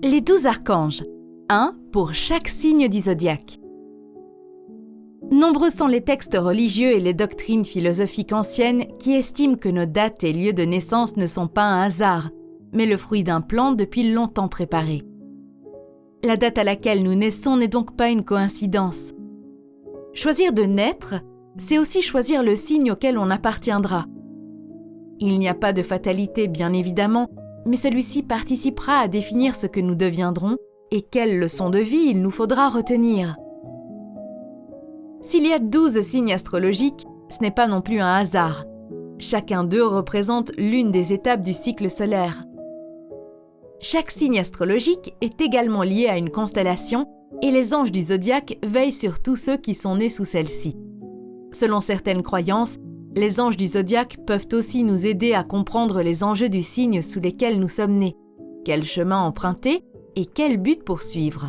Les 12 archanges, un pour chaque signe du zodiaque. Nombreux sont les textes religieux et les doctrines philosophiques anciennes qui estiment que nos dates et lieux de naissance ne sont pas un hasard, mais le fruit d'un plan depuis longtemps préparé. La date à laquelle nous naissons n'est donc pas une coïncidence. Choisir de naître, c'est aussi choisir le signe auquel on appartiendra. Il n'y a pas de fatalité, bien évidemment, mais celui-ci participera à définir ce que nous deviendrons et quelles leçons de vie il nous faudra retenir. S'il y a 12 signes astrologiques, ce n'est pas non plus un hasard. Chacun d'eux représente l'une des étapes du cycle solaire. Chaque signe astrologique est également lié à une constellation et les anges du zodiaque veillent sur tous ceux qui sont nés sous celle-ci. Selon certaines croyances, les anges du zodiaque peuvent aussi nous aider à comprendre les enjeux du signe sous lesquels nous sommes nés, quel chemin emprunter et quel but poursuivre.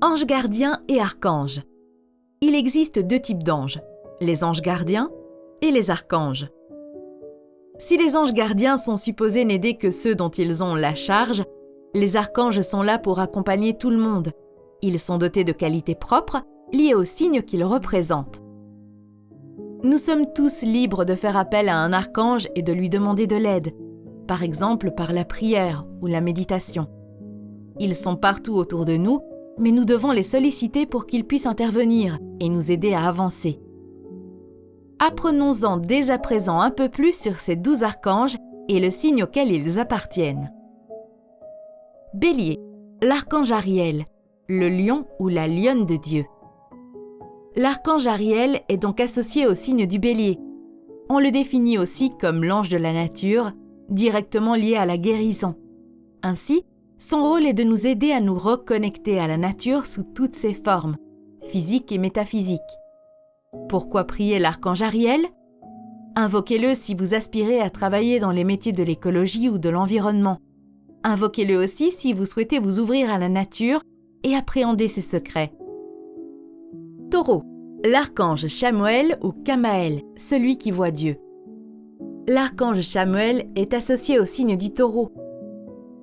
Anges gardiens et archanges. Il existe 2 types d'anges, les anges gardiens et les archanges. Si les anges gardiens sont supposés n'aider que ceux dont ils ont la charge, les archanges sont là pour accompagner tout le monde. Ils sont dotés de qualités propres, liées au signe qu'ils représentent. Nous sommes tous libres de faire appel à un archange et de lui demander de l'aide, par exemple par la prière ou la méditation. Ils sont partout autour de nous, mais nous devons les solliciter pour qu'ils puissent intervenir et nous aider à avancer. Apprenons-en dès à présent un peu plus sur ces 12 archanges et le signe auquel ils appartiennent. Bélier, l'archange Ariel, le lion ou la lionne de Dieu. L'archange Ariel est donc associé au signe du Bélier. On le définit aussi comme l'ange de la nature, directement lié à la guérison. Ainsi, son rôle est de nous aider à nous reconnecter à la nature sous toutes ses formes, physiques et métaphysiques. Pourquoi prier l'archange Ariel ? Invoquez-le si vous aspirez à travailler dans les métiers de l'écologie ou de l'environnement. Invoquez-le aussi si vous souhaitez vous ouvrir à la nature et appréhender ses secrets. Taureau, l'archange Chamuel ou Kamaël, celui qui voit Dieu. L'archange Chamuel est associé au signe du Taureau.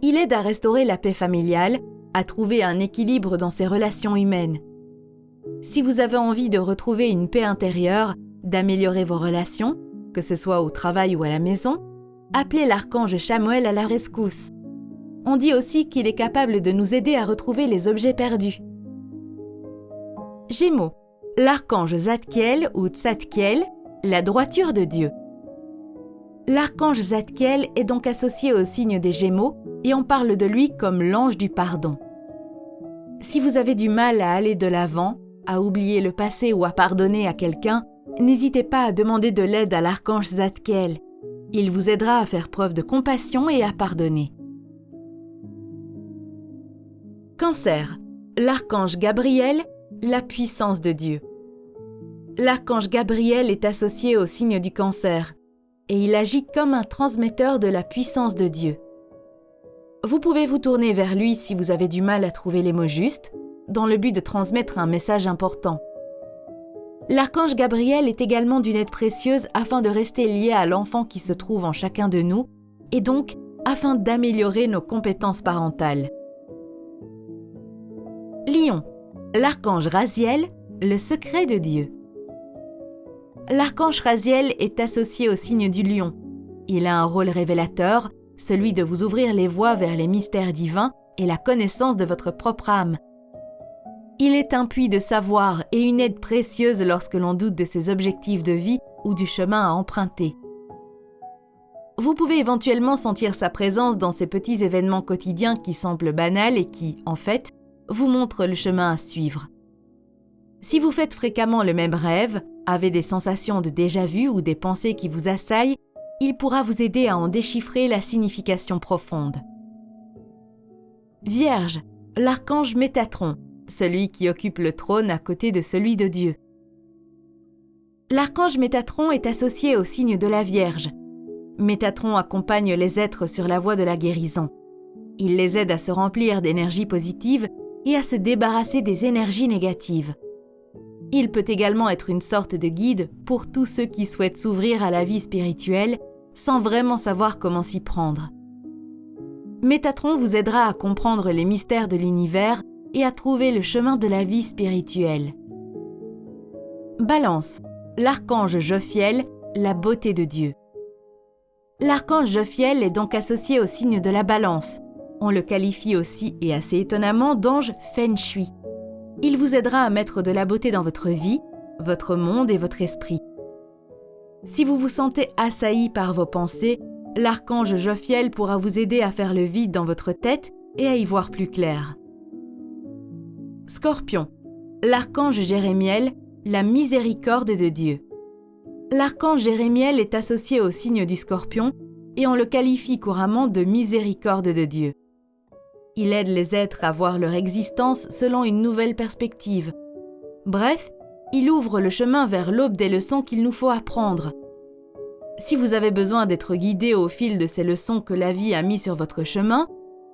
Il aide à restaurer la paix familiale, à trouver un équilibre dans ses relations humaines. Si vous avez envie de retrouver une paix intérieure, d'améliorer vos relations, que ce soit au travail ou à la maison, appelez l'archange Chamuel à la rescousse. On dit aussi qu'il est capable de nous aider à retrouver les objets perdus. Gémeaux, l'archange Zadkiel ou Tzadkiel, la droiture de Dieu. L'archange Zadkiel est donc associé au signe des Gémeaux et on parle de lui comme l'ange du pardon. Si vous avez du mal à aller de l'avant, à oublier le passé ou à pardonner à quelqu'un, n'hésitez pas à demander de l'aide à l'archange Zadkiel. Il vous aidera à faire preuve de compassion et à pardonner. Cancer, l'archange Gabriel, la puissance de Dieu. L'archange Gabriel est associé au signe du Cancer et il agit comme un transmetteur de la puissance de Dieu. Vous pouvez vous tourner vers lui si vous avez du mal à trouver les mots justes, dans le but de transmettre un message important. L'archange Gabriel est également d'une aide précieuse afin de rester lié à l'enfant qui se trouve en chacun de nous et donc afin d'améliorer nos compétences parentales. Lion, l'archange Raziel, le secret de Dieu. L'archange Raziel est associé au signe du lion. Il a un rôle révélateur, celui de vous ouvrir les voies vers les mystères divins et la connaissance de votre propre âme. Il est un puits de savoir et une aide précieuse lorsque l'on doute de ses objectifs de vie ou du chemin à emprunter. Vous pouvez éventuellement sentir sa présence dans ces petits événements quotidiens qui semblent banals et qui, en fait, vous montrent le chemin à suivre. Si vous faites fréquemment le même rêve, avez des sensations de déjà-vu ou des pensées qui vous assaillent, il pourra vous aider à en déchiffrer la signification profonde. Vierge, l'archange Métatron, celui qui occupe le trône à côté de celui de Dieu. L'archange Métatron est associé au signe de la Vierge. Métatron accompagne les êtres sur la voie de la guérison. Il les aide à se remplir d'énergie positive et à se débarrasser des énergies négatives. Il peut également être une sorte de guide pour tous ceux qui souhaitent s'ouvrir à la vie spirituelle sans vraiment savoir comment s'y prendre. Métatron vous aidera à comprendre les mystères de l'univers et à trouver le chemin de la vie spirituelle. Balance, l'archange Jophiel, la beauté de Dieu. L'archange Jophiel est donc associé au signe de la Balance. On le qualifie aussi, et assez étonnamment, d'ange Feng Shui. Il vous aidera à mettre de la beauté dans votre vie, votre monde et votre esprit. Si vous vous sentez assailli par vos pensées, l'archange Jophiel pourra vous aider à faire le vide dans votre tête et à y voir plus clair. Scorpion, l'archange Jérémiel, la miséricorde de Dieu. L'archange Jérémiel est associé au signe du Scorpion et on le qualifie couramment de miséricorde de Dieu. Il aide les êtres à voir leur existence selon une nouvelle perspective. Bref, il ouvre le chemin vers l'aube des leçons qu'il nous faut apprendre. Si vous avez besoin d'être guidé au fil de ces leçons que la vie a mis sur votre chemin,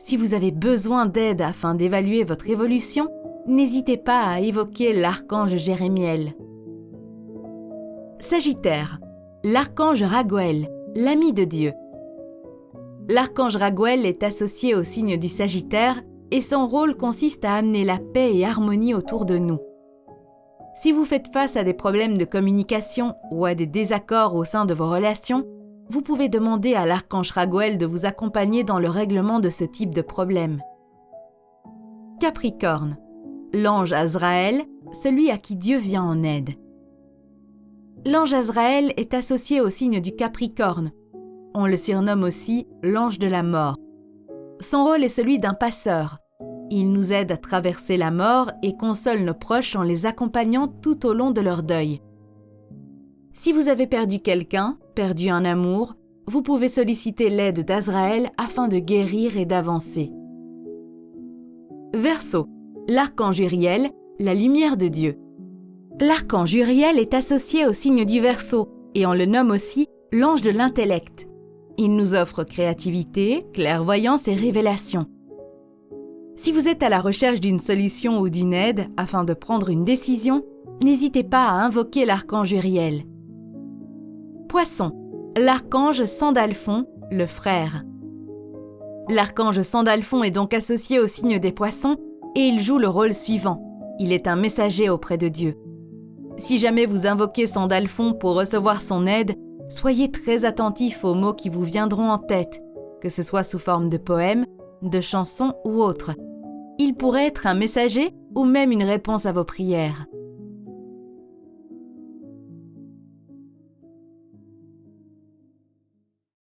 si vous avez besoin d'aide afin d'évaluer votre évolution, n'hésitez pas à évoquer l'archange Jérémiel. Sagittaire, l'archange Raguel, l'ami de Dieu. L'archange Raguel est associé au signe du Sagittaire et son rôle consiste à amener la paix et harmonie autour de nous. Si vous faites face à des problèmes de communication ou à des désaccords au sein de vos relations, vous pouvez demander à l'archange Raguel de vous accompagner dans le règlement de ce type de problème. Capricorne, l'ange Azraël, celui à qui Dieu vient en aide. L'ange Azraël est associé au signe du Capricorne. On le surnomme aussi l'ange de la mort. Son rôle est celui d'un passeur. Il nous aide à traverser la mort et console nos proches en les accompagnant tout au long de leur deuil. Si vous avez perdu quelqu'un, perdu un amour, vous pouvez solliciter l'aide d'Azraël afin de guérir et d'avancer. Verseau, l'archange Uriel, la lumière de Dieu. L'archange Uriel est associé au signe du Verseau et on le nomme aussi l'ange de l'intellect. Il nous offre créativité, clairvoyance et révélation. Si vous êtes à la recherche d'une solution ou d'une aide afin de prendre une décision, n'hésitez pas à invoquer l'archange Uriel. Poisson, l'archange Sandalphon, le frère. L'archange Sandalphon est donc associé au signe des Poissons et il joue le rôle suivant. Il est un messager auprès de Dieu. Si jamais vous invoquez Sandalphon pour recevoir son aide, soyez très attentif aux mots qui vous viendront en tête, que ce soit sous forme de poèmes, de chansons ou autres. Il pourrait être un messager ou même une réponse à vos prières.